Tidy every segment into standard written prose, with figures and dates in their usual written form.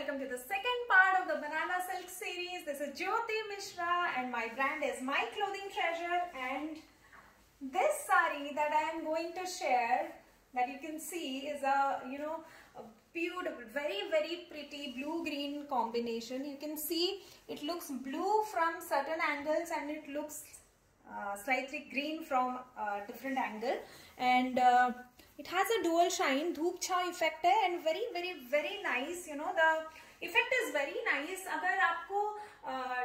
welcome to the second part of the Banana Silk series. This is Jyoti Mishra and my brand is My Clothing Treasure, and this sari that I am going to share that you can see is a beautiful, very pretty blue-green combination. You can see it looks blue from certain angles and it looks slightly green from a different angle, and it has a dual shine, धूप छाँव effect है, and very nice. You know, the effect is very nice. अगर आपको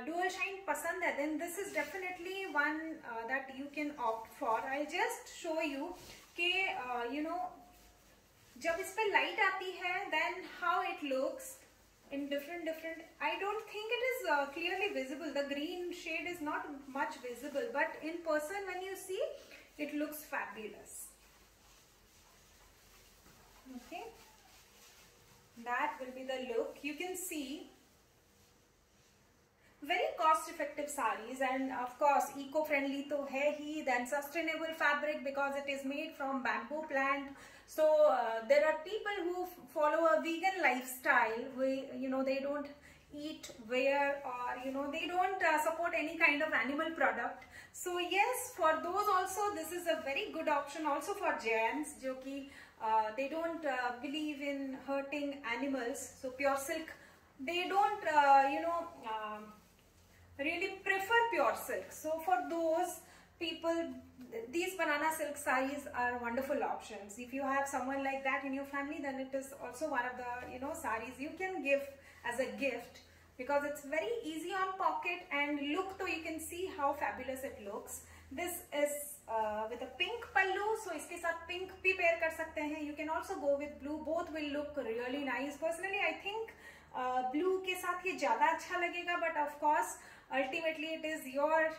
dual shine पसंद है, then this is definitely one that you can opt for. I'll just show you कि जब इस पे light आती है, then how it looks in different. I don't think it is clearly visible. The green shade is not much visible, but in person when you see, it looks fabulous. Okay, that will be the look. You can see very cost effective sarees, and of course eco-friendly to hai hi, then sustainable fabric because it is made from bamboo plant. So there are people who follow a vegan lifestyle. They don't eat, wear, or they don't support any kind of animal product. So yes, for those also this is a very good option. Also for giants jo ki they don't believe in hurting animals. So pure silk, they don't really prefer pure silk. So for those people, these banana silk sarees are wonderful options. If you have someone like that in your family, then it is also one of the sarees you can give as a gift, because it's very easy on pocket and look, so you can see how fabulous it looks. This is with a pink pallu, so इसके साथ pink भी pair कर सकते हैं. You can also go with blue. Both will look really nice. Personally, I think blue के साथ ये ज़्यादा अच्छा लगेगा, but of course ultimately it is your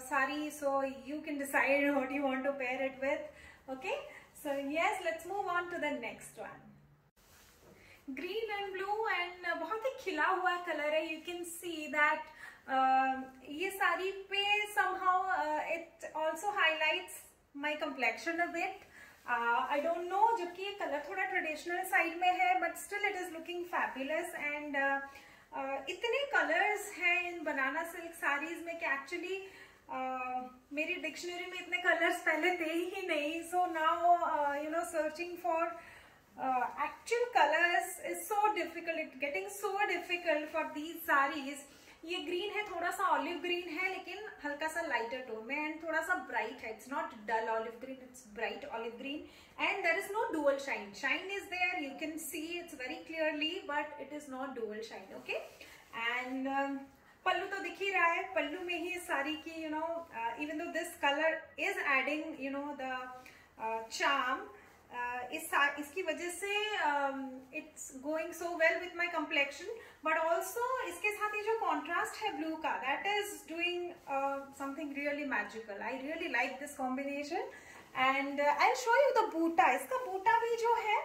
sari, so you can decide what you want to pair it with. Okay, so yes, let's move on to the next one. Green and blue, and बहुत ही खिला हुआ color है. You can see that ये साड़ी पे somehow it also highlights my complexion a bit. I don't know, जबकि ये color थोड़ा traditional side में है, but still it is looking fabulous. And इतने colors हैं in banana silk sarees में कि actually मेरी dictionary में इतने colors पहले थे ही नहीं. So now searching for actual colors is so difficult. It's getting so difficult for these sarees. ये green है, थोड़ा सा olive green है, लेकिन हल्का सा lighter tone में, and थोड़ा सा bright है. It's not dull olive green, it's bright olive green, and there is no dual shine. Shine is there, you can see it's very clearly, but it is not dual shine. Okay, and पल्लू तो दिख ही रहा है. पल्लू में ही साड़ी की even though this color is adding the charm, इसकी वजह से it's going so well with my complexion, but also इसके साथ ये जो contrast है blue का, that is doing something really magical. I really like this combination, and I'll show you the boota. इसका boota भी जो है,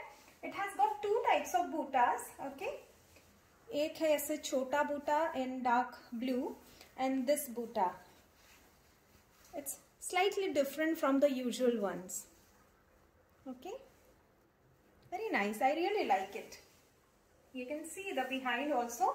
it has got two types of bootas. Okay, एक है ऐसे छोटा boota in dark blue, and this boota, it's slightly different from the usual ones. Okay, very nice. I really like it. You can see the behind also.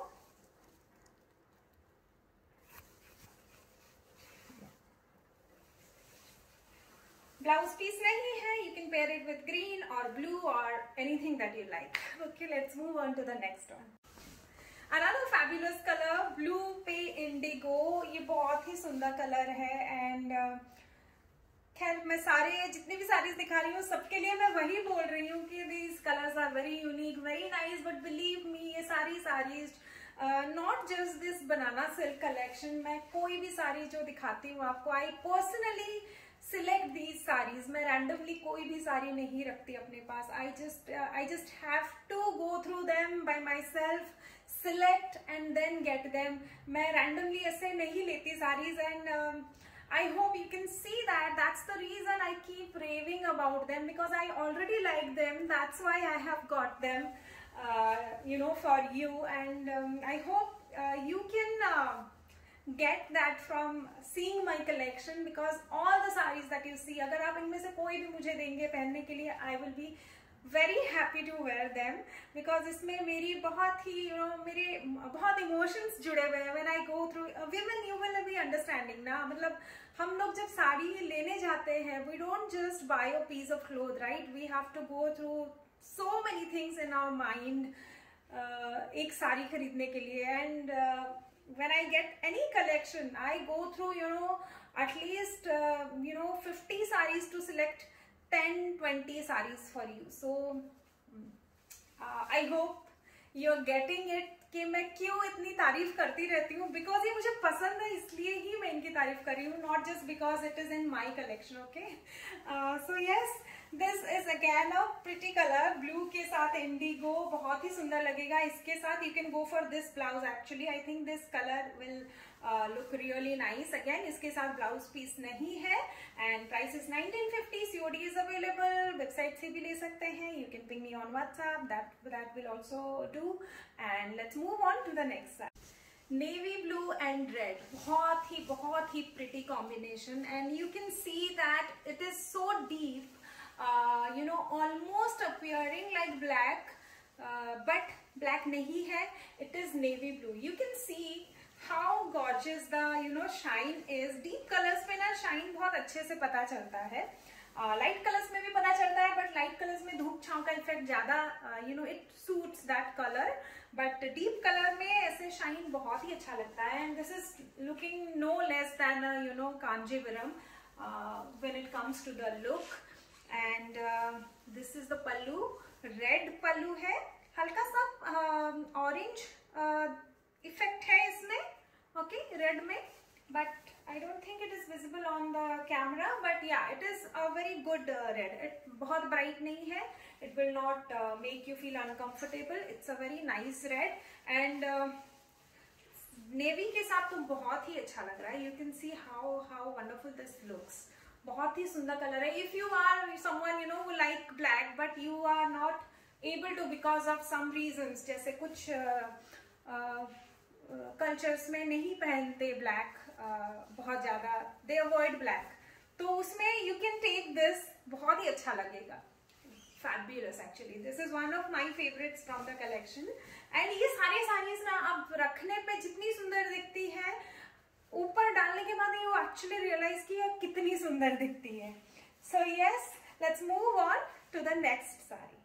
Blouse piece nahi hai. You can pair it with green or blue or anything that you like. Okay, let's move on to the next one. Another fabulous color, blue पे indigo. ये बहुत ही सुंदर color है, and खैर मैं सारे जितने भी साड़ीज दिखा रही हूँ सबके लिए मैं वही बोल रही हूँ कि these colors are very unique, very nice, but believe me, ये सारी saris not just this banana silk collection, मैं कोई भी साड़ी जो दिखाती हूँ आपको, I personally select these sarees. मैं randomly कोई भी साड़ी नहीं रखती अपने पास. I just have to go through them by myself, select and then get them. मैं randomly ऐसे नहीं लेती sarees, and I hope you can see that. That's the reason I keep raving about them, because I already like them. That's why I have got them, for you. And I hope you can get that from seeing my collection, because all the sarees that you see, अगर आप इनमें से कोई भी मुझे देंगे पहनने के लिए, I will be very happy to wear them because इसमें मेरी बहुत ही मेरे बहुत इमोशंस जुड़े हुए हैं. When I go through women, you will be understanding ना. मतलब हम लोग जब साड़ी लेने जाते हैं, we don't just buy a piece of cloth, right? We have to go through so many things in our mind एक साड़ी खरीदने के लिए. And when I get any collection, I go through at least 50 sarees to select 10-20 sarees for you. So I hope you're getting it कि मैं क्यों इतनी तारीफ करती रहती हूँ, बिकॉज ये मुझे पसंद है इसलिए ही मैं इनकी तारीफ कर रही हूँ, not just because it is in my collection. Okay, so yes, this is again a pretty colour, blue के साथ इंडिगो, बहुत ही सुंदर लगेगा इसके साथ. You can go for this blouse. Actually I think this colour will look really nice. Again इसके साथ ब्लाउज पीस नहीं है and price is 1950. COD is available, website से भी ले सकते हैं. You can ping me on WhatsApp, that will also do. And let's move on to the next side. Navy blue and red, बहुत ही pretty combination. And you can see that it is so deep, almost appearing like black, but black नहीं है, it is navy blue. You can see how gorgeous the shine is. Deep colors पे ना shine बहुत अच्छे से पता चलता है, light colors में भी पता चलता है, but light colors में धूप छांव का इफेक्ट ज्यादा it suits that color, but deep color में ऐसे shine बहुत ही अच्छा लगता है. And this is looking no less than Kanjivaram when it comes to the look. And this is the pallu, red pallu है, हल्का सा orange इफेक्ट है इसमें, ओके, रेड में, but I don't think it is visible on the camera, but ya it is a very good red. It बहुत bright नहीं है, it will not make you feel uncomfortable. It's a very nice red and navy के साथ तो बहुत ही अच्छा लग रहा है. You can see how wonderful this looks. बहुत ही सुंदर कलर है. If you are someone who like black but you are not able to because of some reasons, जैसे कुछ कल्चर्स में नहीं पहनते ब्लैक बहुत ज्यादा, दे अवॉइड ब्लैक, तो उसमें यू कैन टेक दिस, बहुत ही अच्छा लगेगा. Fabulous, actually this is one of my favourites from the collection. And ये सारे साड़ीज ना अब रखने पे जितनी सुंदर दिखती है, ऊपर डालने के बाद यू एक्चुअली रियलाइज की कितनी सुंदर दिखती है. So yes, let's move on to the next sari.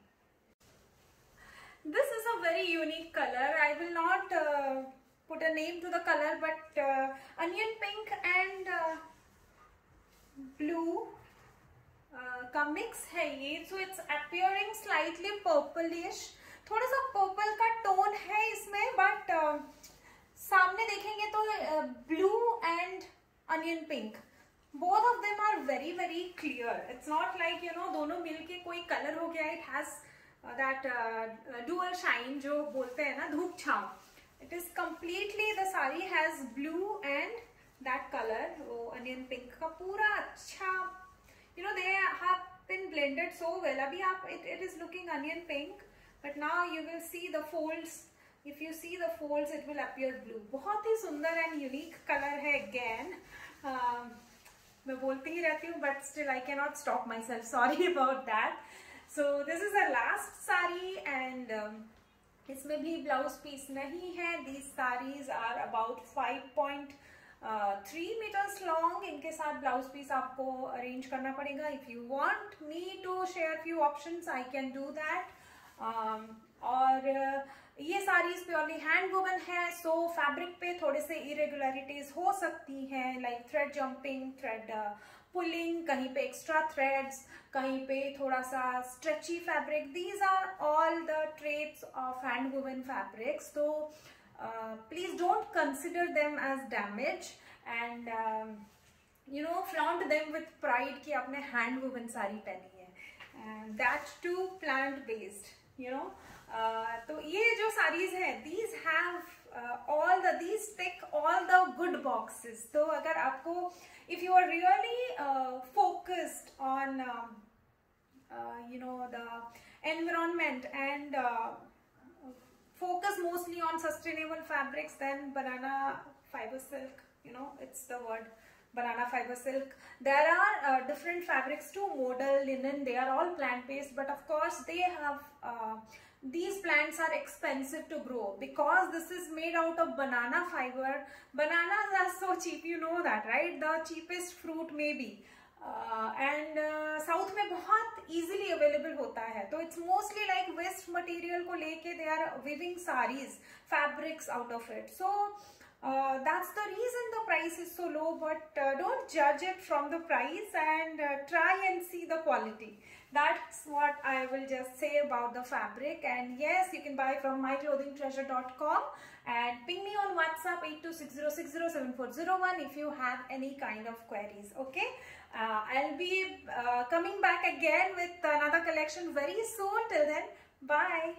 This is a very unique color. I will not put a name to the color, but onion pink and blue का mix है ये. So it's appearing slightly purplish. थोड़ा सा purple का tone है इसमें, but सामने देखेंगे तो blue and onion pink, both of them are very very clear. It's not like दोनों मिलके कोई कलर हो गया. It has that dual shine जो बोलते हैं ना, धूप छांव. It is completely, the saree has blue and that color, वो onion pink का पूरा अच्छा, they have been blended so well. अभी आप it is looking onion pink, but now you will see the folds. If you see the folds, it will appear blue. बहुत ही सुंदर and unique color है. Again, मैं बोलती ही रहती हूँ, but still I cannot stop myself. Sorry about that. So this is the last saree and इसमें भी ब्लाउज पीस नहीं है. These sarees are about 5.3 meters long. इनके साथ ब्लाउज पीस आपको अरेंज करना पड़ेगा. If you want me to share few options, I can do that. और ये साड़ीज प्योरली हैंड वुवन है, सो फैब्रिक पे थोड़े से इरेगुलरिटीज हो सकती हैं, like thread jumping, thread pulling, कहीं पे एक्स्ट्रा थ्रेड्स, कहीं पे थोड़ा सा stretchy fabric. These are all the traits of hand woven fabrics. तो please don't consider them as damage and flaunt them with pride कि आपने हैंड वुवन साड़ी पहनी है, दैट टू प्लांट बेस्ड. तो ये जो साड़ीज है, these have these tick all the good boxes. तो अगर आपको, if you are really focused on the environment and focus mostly on sustainable fabrics, then banana fiber silk, it's the word banana fiber silk. There are different fabrics too, modal, linen, they are all plant based, but of course they have these plants are expensive to grow because this is made out of banana fiber. Bananas are so cheap, you know that, right? The cheapest fruit maybe. And south में बहुत easily available होता है, तो it's mostly like waste material को लेके they are weaving saris, fabrics out of it. So that's the reason the price is so low, but don't judge it from the price, and try and see the quality. That's what I will just say about the fabric. And yes, you can buy from myclothingtreasure.com and ping me on WhatsApp 8260607401 if you have any kind of queries. Okay, I'll be coming back again with another collection very soon. Till then, bye.